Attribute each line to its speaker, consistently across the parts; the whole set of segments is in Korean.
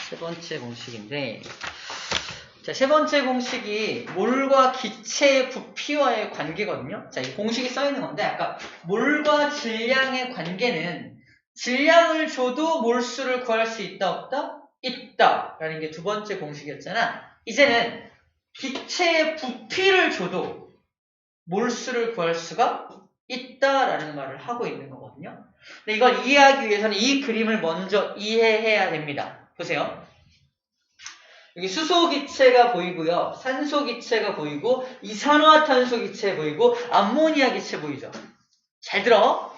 Speaker 1: 세 번째 공식인데, 자, 세 번째 공식이 몰과 기체의 부피와의 관계거든요. 자, 이 공식이 써 있는 건데, 아까 몰과 질량의 관계는 질량을 줘도 몰수를 구할 수 있다, 없다? 있다. 라는 게 두 번째 공식이었잖아. 이제는 기체의 부피를 줘도 몰수를 구할 수가 있다라는 말을 하고 있는 거거든요. 근데 이걸 이해하기 위해서는 이 그림을 먼저 이해해야 됩니다. 보세요. 여기 수소기체가 보이고요. 산소기체가 보이고 이산화탄소기체 보이고 암모니아기체 보이죠. 잘 들어.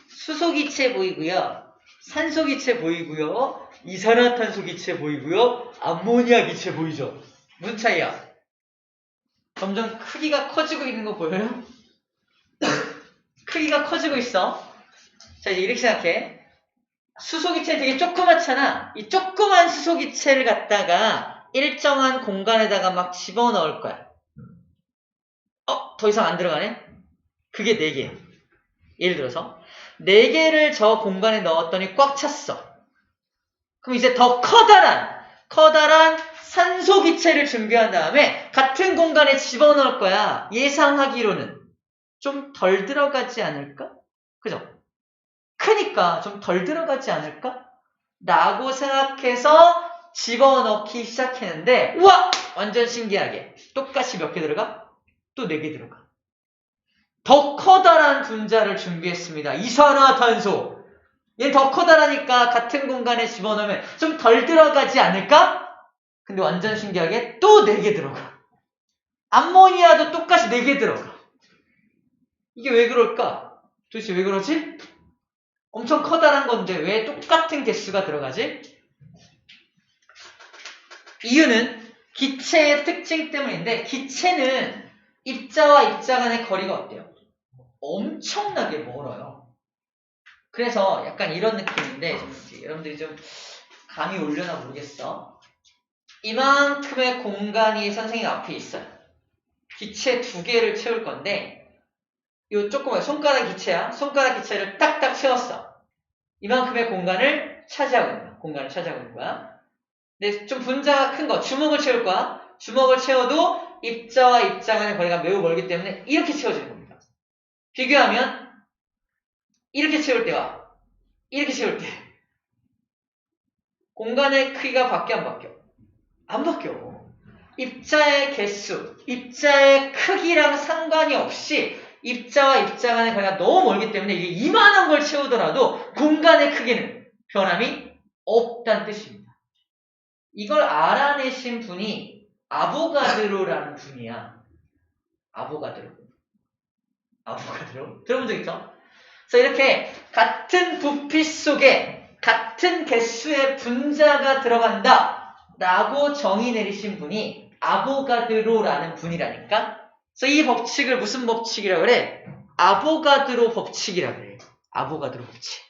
Speaker 1: 수소기체 보이고요. 산소기체 보이고요. 이산화탄소기체 보이고요. 암모니아기체 보이죠. 무슨 차이야? 점점 크기가 커지고 있는 거 보여요? 크기가 커지고 있어. 자, 이제 이렇게 생각해. 수소기체는 되게 조그맣잖아. 이 조그만 수소기체를 갖다가 일정한 공간에다가 막 집어넣을 거야. 더 이상 안 들어가네? 그게 4개. 예를 들어서 4개를 저 공간에 넣었더니 꽉 찼어. 그럼 이제 더 커다란 산소기체를 준비한 다음에 같은 공간에 집어넣을 거야. 예상하기로는 좀 덜 들어가지 않을까? 그죠? 크니까 좀 덜 들어가지 않을까? 라고 생각해서 집어넣기 시작했는데, 우와! 완전 신기하게 똑같이 몇 개 들어가? 또 4개 들어가. 더 커다란 분자를 준비했습니다. 이산화탄소. 얘는 더 커다라니까 같은 공간에 집어넣으면 좀 덜 들어가지 않을까? 근데 완전 신기하게 또 4개 들어가. 암모니아도 똑같이 4개 들어가. 이게 왜 그럴까? 도대체 왜 그러지? 엄청 커다란 건데 왜 똑같은 개수가 들어가지? 이유는 기체의 특징 때문인데, 기체는 입자와 입자 간의 거리가 어때요? 엄청나게 멀어요. 그래서 약간 이런 느낌인데, 여러분들이 좀 감이 오려나 모르겠어. 이만큼의 공간이 선생님 앞에 있어요. 기체 2개를 채울 건데, 요 조그만 손가락 기체야. 손가락 기체를 딱딱 채웠어. 이만큼의 공간을 차지하고 있는 거야. 근데 좀 분자가 큰 거, 주먹을 채울 거야. 주먹을 채워도 입자와 입자 간의 거리가 매우 멀기 때문에 이렇게 채워지는 겁니다. 비교하면 이렇게 채울 때와 이렇게 채울 때 공간의 크기가 바뀌어 안 바뀌어? 안 바뀌어. 입자의 개수, 입자의 크기랑 상관이 없이 입자와 입자 간의 거리가 너무 멀기 때문에 이게 이만한 걸 채우더라도 공간의 크기는 변함이 없다는 뜻입니다. 이걸 알아내신 분이 아보가드로라는 분이야. 아보가드로. 들어본 적 있죠? 그래서 이렇게 같은 부피 속에 같은 개수의 분자가 들어간다 라고 정의 내리신 분이 아보가드로라는 분이라니까. 그래서 이 법칙을 무슨 법칙이라고 그래? 아보가드로 법칙이라고 그래. 아보가드로 법칙.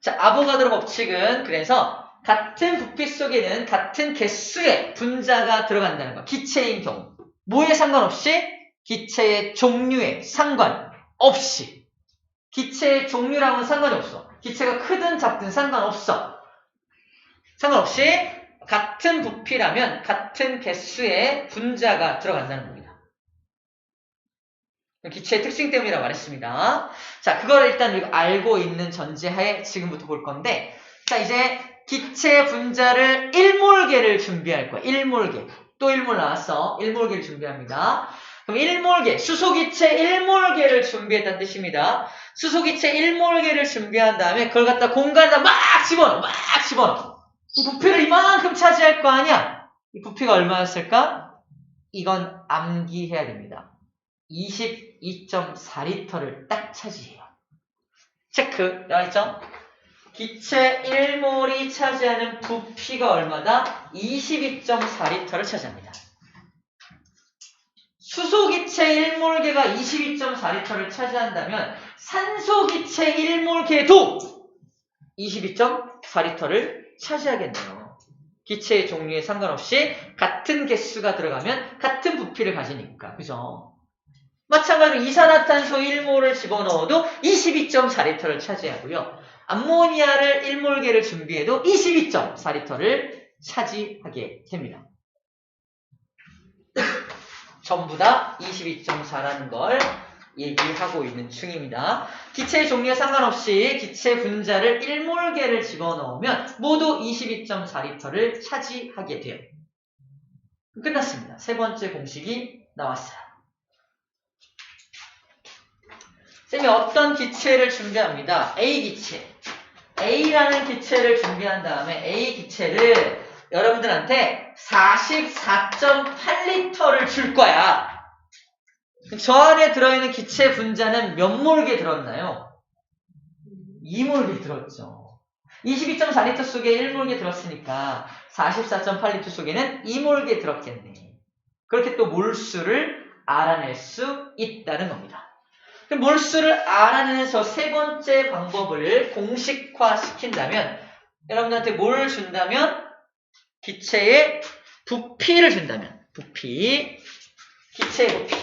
Speaker 1: 자, 아보가드로 법칙은 그래서 같은 부피 속에는 같은 개수의 분자가 들어간다는 거. 기체인 경우. 뭐에 상관없이? 기체의 종류에 상관없이. 기체의 종류랑은 상관이 없어. 기체가 크든 작든 상관없어. 상관없이 같은 부피라면 같은 개수의 분자가 들어간다는 겁니다. 기체의 특징 때문이라고 말했습니다. 자, 그걸 일단 알고 있는 전제하에 지금부터 볼 건데, 자, 이제 기체 분자를 1몰계를 준비할 거야. 1몰계. 또 1몰 나왔어. 1몰계를 준비합니다. 그럼 1몰계, 수소기체 1몰계를 준비했다는 뜻입니다. 수소기체 1몰계를 준비한 다음에 그걸 갖다 공간에다 막 집어넣어. 부피를 이만큼 차지할 거 아니야? 이 부피가 얼마였을까? 이건 암기해야 됩니다. 22.4리터를 딱 차지해요. 체크. 나와있죠? 기체 1몰이 차지하는 부피가 얼마다? 22.4리터를 차지합니다. 수소기체 1몰계가 22.4리터를 차지한다면 산소기체 1몰계도 22.4리터를 차지하겠네요. 기체의 종류에 상관없이 같은 개수가 들어가면 같은 부피를 가지니까. 그죠? 마찬가지로 이산화탄소 1몰을 집어넣어도 22.4리터를 차지하고요. 암모니아를 1몰개를 준비해도 22.4리터를 차지하게 됩니다. 전부 다 22.4라는 걸 얘기하고 있는 중입니다. 기체의 종류에 상관없이 기체 분자를 1몰개를 집어넣으면 모두 22.4리터를 차지하게 돼요. 끝났습니다. 세 번째 공식이 나왔어요. 쌤이 어떤 기체를 준비합니다. A 기체. A라는 기체를 준비한 다음에 A 기체를 여러분들한테 44.8리터를 줄 거야. 저 안에 들어있는 기체 분자는 몇 몰개 들었나요? 2몰개 들었죠. 22.4리터 속에 1몰개 들었으니까 44.8리터 속에는 2몰개 들었겠네. 그렇게 또 몰수를 알아낼 수 있다는 겁니다. 몰수를 알아내서 세 번째 방법을 공식화 시킨다면, 여러분들한테 뭘 준다면? 기체의 부피를 준다면, 부피, 기체의 부피.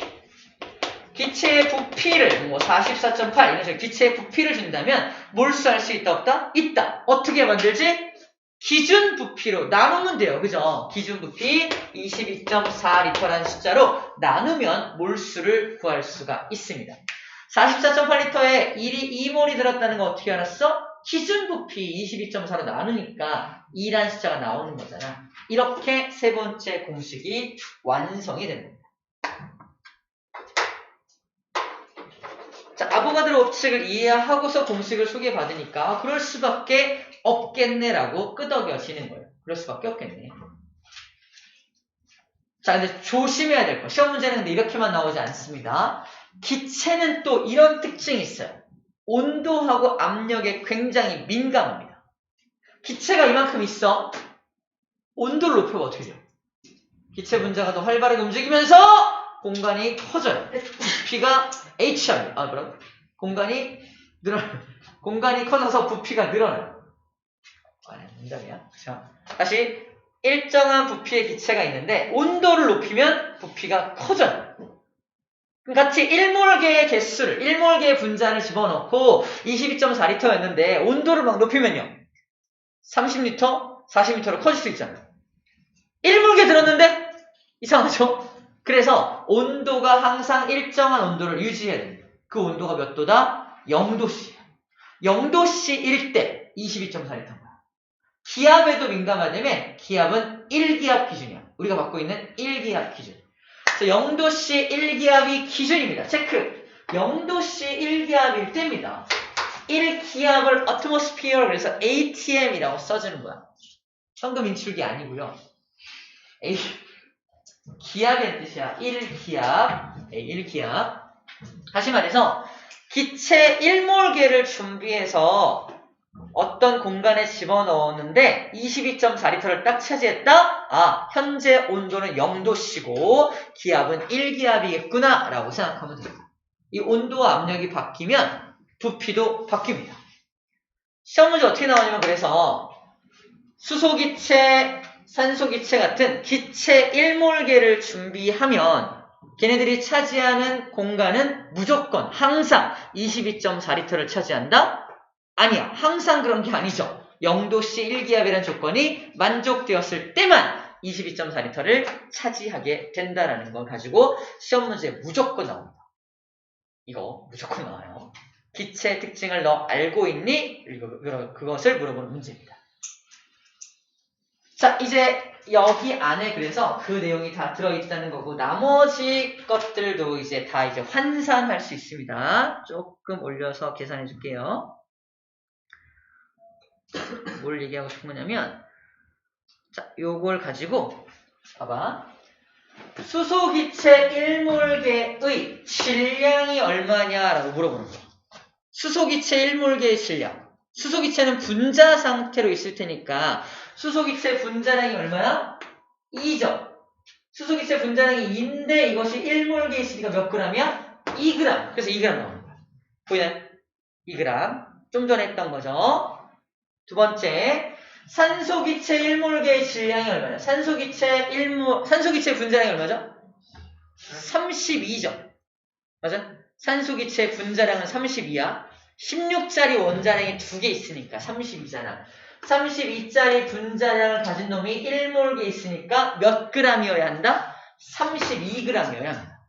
Speaker 1: 기체의 부피를, 44.8, 이런 식으로 기체의 부피를 준다면, 몰수할 수 있다, 없다? 있다. 어떻게 만들지? 기준 부피로 나누면 돼요. 그죠? 기준 부피 22.4리터라는 숫자로 나누면 몰수를 구할 수가 있습니다. 44.8리터에 2몰이 들었다는 거 어떻게 알았어? 기준 부피 22.4로 나누니까 2라는 숫자가 나오는 거잖아. 이렇게 세 번째 공식이 완성이 됩니다. 자, 아보가드로 법칙을 이해하고서 공식을 소개받으니까 그럴 수밖에 없겠네라고 끄덕여지는 거예요. 그럴 수밖에 없겠네. 자, 근데 조심해야 될 거. 시험 문제는 근데 이렇게만 나오지 않습니다. 기체는 또 이런 특징이 있어요. 온도하고 압력에 굉장히 민감합니다. 기체가 이만큼 있어. 온도를 높여봐 어떻게 돼요? 기체 분자가 더 활발하게 움직이면서 공간이 커져요. 부피가 HR, 공간이 늘어나요. 공간이 커져서 부피가 늘어나요. 농담이야. 자, 다시 일정한 부피의 기체가 있는데 온도를 높이면 부피가 커져요. 같이 1몰개의 개수를, 1몰개의 분자를 집어넣고 22.4리터였는데 온도를 막 높이면요. 30리터, 40리터로 커질 수 있잖아요. 1몰개 들었는데 이상하죠? 그래서 온도가 항상 일정한 온도를 유지해야 됩니다. 그 온도가 몇 도다? 0도씨예요. 0도씨일 때 22.4리터인 거야. 기압에도 민감하다면 기압은 1기압 기준이야. 우리가 받고 있는 1기압 기준. 그래서 0도씨 1기압이 기준입니다. 체크. 0도씨 1기압일 때입니다. 1기압을 atmosphere, 그래서 ATM이라고 써주는 거야. 현금 인출기 아니고요. 기압의 뜻이야. 1기압. 1기압. 다시 말해서 기체 1몰개를 준비해서 어떤 공간에 집어넣었는데 22.4리터를 딱 차지했다? 아, 현재 온도는 0도씨고 기압은 1기압이겠구나 라고 생각하면 됩니다. 이 온도와 압력이 바뀌면 부피도 바뀝니다. 시험 문제 어떻게 나오냐면 그래서 수소기체, 산소기체 같은 기체 1몰개를 준비하면 걔네들이 차지하는 공간은 무조건 항상 22.4리터를 차지한다? 아니야. 항상 그런 게 아니죠. 0도씨 1기압이라는 조건이 만족되었을 때만 22.4리터를 차지하게 된다라는 걸 가지고 시험 문제에 무조건 나옵니다. 이거 무조건 나와요. 기체의 특징을 너 알고 있니? 그것을 물어보는 문제입니다. 자, 이제 여기 안에 그래서 그 내용이 다 들어있다는 거고 나머지 것들도 이제 다 이제 환산할 수 있습니다. 조금 올려서 계산해 줄게요. 뭘 얘기하고 싶은 거냐면 자, 요걸 가지고 봐봐. 수소기체 1몰개의 질량이 얼마냐라고 물어보는 거야. 수소기체 1몰개의 질량. 수소기체는 분자 상태로 있을 테니까 수소기체 분자량이 얼마야? 2죠. 수소기체 분자량이 2인데 이것이 1몰개 있으니까 몇 g이야? 2g. 그래서 2g 나오는 거야. 보이나요? 2g. 좀 전에 했던 거죠. 두 번째, 산소기체 1몰개의 질량이 얼마냐? 산소기체 분자량이 얼마죠? 32죠. 맞아? 산소기체 분자량은 32야. 16짜리 원자량이 2개 있으니까 32잖아. 32짜리 분자량을 가진 놈이 1몰게 있으니까 몇 g이어야 한다? 32g이어야 한다.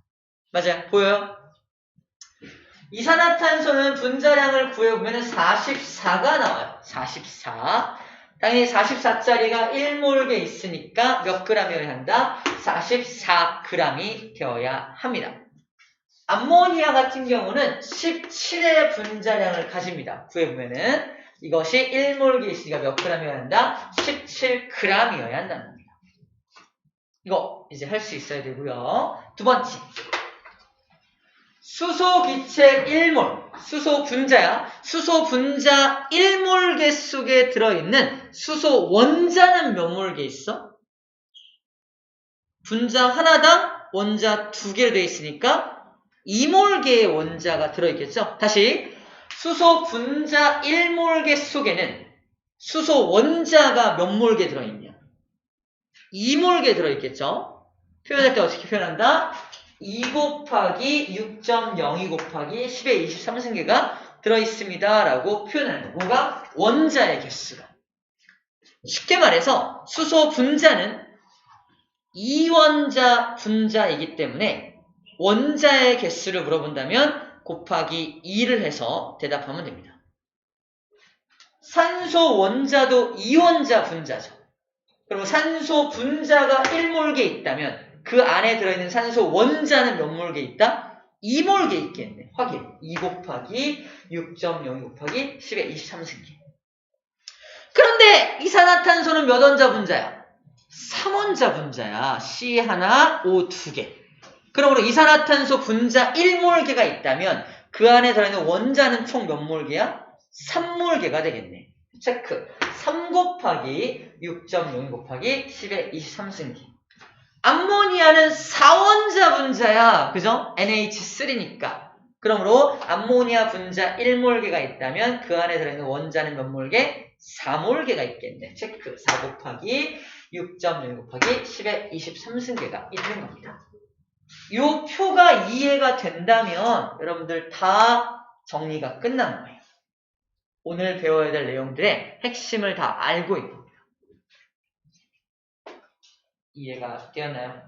Speaker 1: 맞아요? 보여요? 이산화탄소는 분자량을 구해보면 44가 나와요. 44. 당연히 44짜리가 1몰게 있으니까 몇 g이어야 한다? 44g이 되어야 합니다. 암모니아 같은 경우는 17의 분자량을 가집니다. 구해보면은 이것이 1몰게 있으니까 몇 g이어야 한다? 17g이어야 한다는 겁니다. 이거 이제 할 수 있어야 되고요. 두 번째. 수소 기체 1몰, 수소 분자야. 수소 분자 1몰개 속에 들어있는 수소 원자는 몇 몰개 있어? 분자 하나당 원자 2개로 되어 있으니까 2몰개의 원자가 들어있겠죠? 다시 수소 분자 1몰개 속에는 수소 원자가 몇 몰개 들어있냐? 2몰개 들어있겠죠? 표현할 때 어떻게 표현한다? 2 곱하기 6.02 곱하기 10의 23승계가 들어있습니다. 라고 표현하는 거. 뭐가? 원자의 개수가. 쉽게 말해서 수소 분자는 2원자 분자이기 때문에 원자의 개수를 물어본다면 곱하기 2를 해서 대답하면 됩니다. 산소 원자도 2원자 분자죠. 그리고 산소 분자가 1몰개 있다면 그 안에 들어있는 산소 원자는 몇 몰개 있다? 2몰개 있겠네. 확인. 2 곱하기 6.02 곱하기 10의 23승계. 그런데 이산화탄소는 몇 원자 분자야? 3원자 분자야. C 하나, O 2개. 그러므로 이산화탄소 분자 1몰개가 있다면 그 안에 들어있는 원자는 총 몇 몰개야? 3몰개가 되겠네. 체크. 3 곱하기 6.02 곱하기 10의 23승계. 암모니아는 4원자 분자야. 그죠? NH3니까. 그러므로 암모니아 분자 1몰개가 있다면 그 안에 들어있는 원자는 몇 몰개? 4몰개가 있겠네. 체크. 4 곱하기 6.0 곱하기 10의 23승계가 있는 겁니다. 이 표가 이해가 된다면 여러분들 다 정리가 끝난 거예요. 오늘 배워야 될 내용들의 핵심을 다 알고 있는 겁니다. 이해가 되었나요?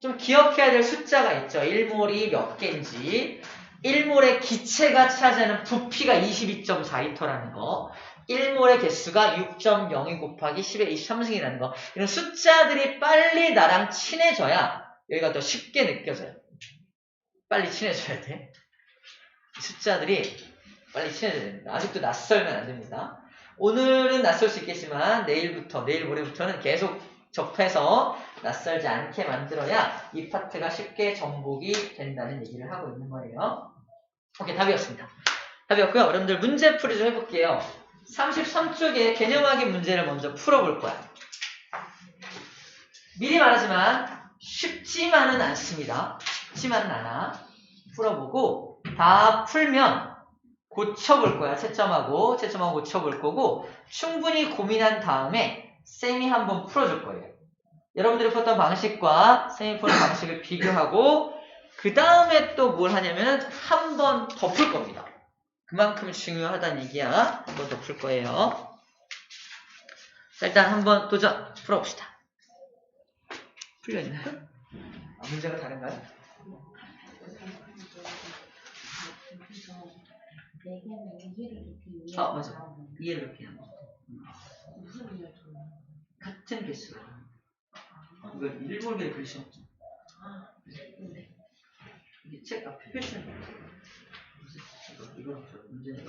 Speaker 1: 좀 기억해야 될 숫자가 있죠. 1몰이 몇 개인지. 1몰의 기체가 차지하는 부피가 22.4리터라는 거. 1몰의 개수가 6.02 곱하기 10의 23승이라는 거. 이런 숫자들이 빨리 나랑 친해져야 여기가 더 쉽게 느껴져요. 빨리 친해져야 돼. 숫자들이 빨리 친해져야 됩니다. 아직도 낯설면 안 됩니다. 오늘은 낯설 수 있겠지만 내일 모레부터는 계속 접해서 낯설지 않게 만들어야 이 파트가 쉽게 정복이 된다는 얘기를 하고 있는 거예요. 오케이, 답이었습니다. 답이었고요. 여러분들 문제풀이 좀 해볼게요. 33쪽에 개념하기 문제를 먼저 풀어볼 거야. 미리 말하지만 쉽지만은 않습니다. 쉽지만은 않아. 풀어보고 다 풀면 고쳐볼 거야. 채점하고 고쳐볼 거고 충분히 고민한 다음에 쌤이 한번 풀어줄 거예요. 여러분들이 풀었던 방식과 쌤이 푸는 방식을 비교하고 그 다음에 또 뭘 하냐면 한 번 더 풀 겁니다. 그만큼 중요하다는 얘기야. 한 번 더 풀 거예요. 자, 일단 한번 도전 풀어봅시다. 풀려있나요? 문제가 다른가요? 맞아. 이해를 이렇게 하는 거. 같은 개수로. 이걸 1몰개를 그릴 수 없죠. 이게 책 앞에 표시는 거예요. 이거는 문제는